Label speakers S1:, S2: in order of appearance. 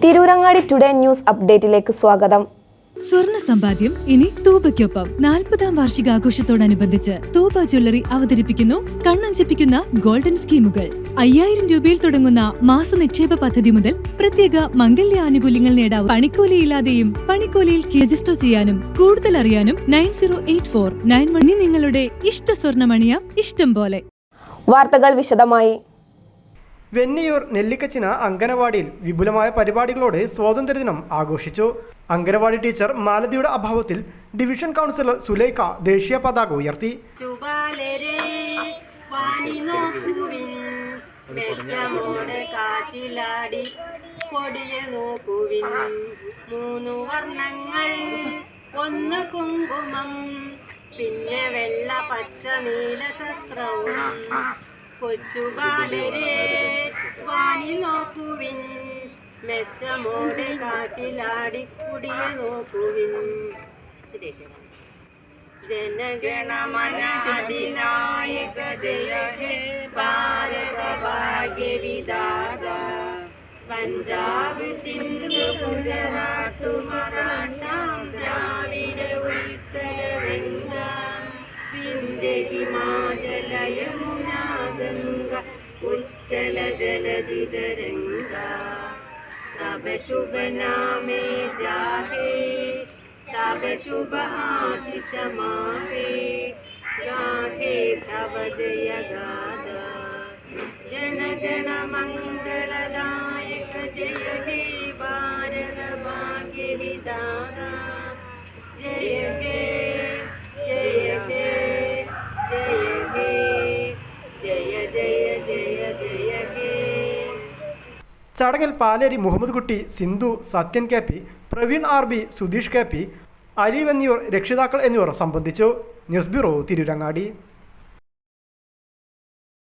S1: Tirurangadi today news അപ്ഡേറ്റിലേക്ക് സ്വാഗതം.
S2: സ്വർണ്ണ സമ്പാദ്യം ഇനി തൂബയ്ക്കൊപ്പം 40-ാം വാർഷികാഘോഷത്തോടനുബന്ധിച്ച് തൂബ ജ്വല്ലറി അവതരിപ്പിക്കുന്നു കണ്ണഞ്ചിപ്പിക്കുന്ന ഗോൾഡൻ സ്കീമുകൾ. 5000 രൂപയിൽ തുടങ്ങുന്ന മാസ നിക്ഷേപ പദ്ധതി മുതൽ പ്രത്യേക മംഗല്യ ആനുകൂല്യങ്ങൾ നേടാവും. പണിക്കൂലിയില്ലാതെയും പണിക്കൂലിയിൽ രജിസ്റ്റർ ചെയ്യാനും കൂടുതൽ അറിയാനും 908491 നിങ്ങളുടെ ഇഷ്ട സ്വർണ്ണമണിയാം ഇഷ്ടം പോലെ.
S1: വാർത്തകൾ വിശദമായി.
S3: വെന്നിയൂർ നെല്ലിക്കച്ചിന അങ്കനവാടിയിൽ വിപുലമായ പരിപാടികളോടെ സ്വാതന്ത്ര്യദിനം ആഘോഷിച്ചു. അങ്കനവാടി ടീച്ചർ മാലതിയുടെ അഭാവത്തിൽ ഡിവിഷൻ കൗൺസിലർ സുലൈഖ ദേശീയ പതാക ഉയർത്തി.
S4: ഒന്ന് കുങ്കുമം, പിന്നെ വെള്ള പച്ച നീല ശസ്ത്രവും. കൊച്ചുകാലരെ വാനി നോക്കുവിൻ, മെച്ചമോടെ കാറ്റിലാടി കുടിയ നോക്കുവിൻ. ജനഗണമന അധിനായക ജയ ഹേ ഭാരത ഭാഗ്യ വിധാത. പഞ്ചാബ് സിന്ധു ഗുജറാത്ത് മറാഠ ദ്രാവിഡ ഉത്തര ഗംഗ വിന്ധ്യ ഹിമാചല യമുന ഗംഗ ഉജ്ജല ജലധി തരംഗ. തബ ശുഭ നാമേ ജാഹേ, തബ ശുഭ ആശിഷ മാഹേ, ഗാഹേ തവ ജയ ഗാഥ. ജനഗണ മംഗളദായക ജയ ഹേ ഭാരത ഭാഗ്യ വിധാത. ജയ ഹേ ജയ ഹേ ജയ ഹേ ജയ ജയ ജയ ജയ ഹേ.
S3: ചടങ്ങിൽ Paleri Muhammad Kutty, Sindhu, Sathyan K P, Praveen R B, Sudheesh K P, Ali Venniyur, രക്ഷിതാക്കൾ എന്നിവർ സംബന്ധിച്ചു. News bureau, Tirurangadi.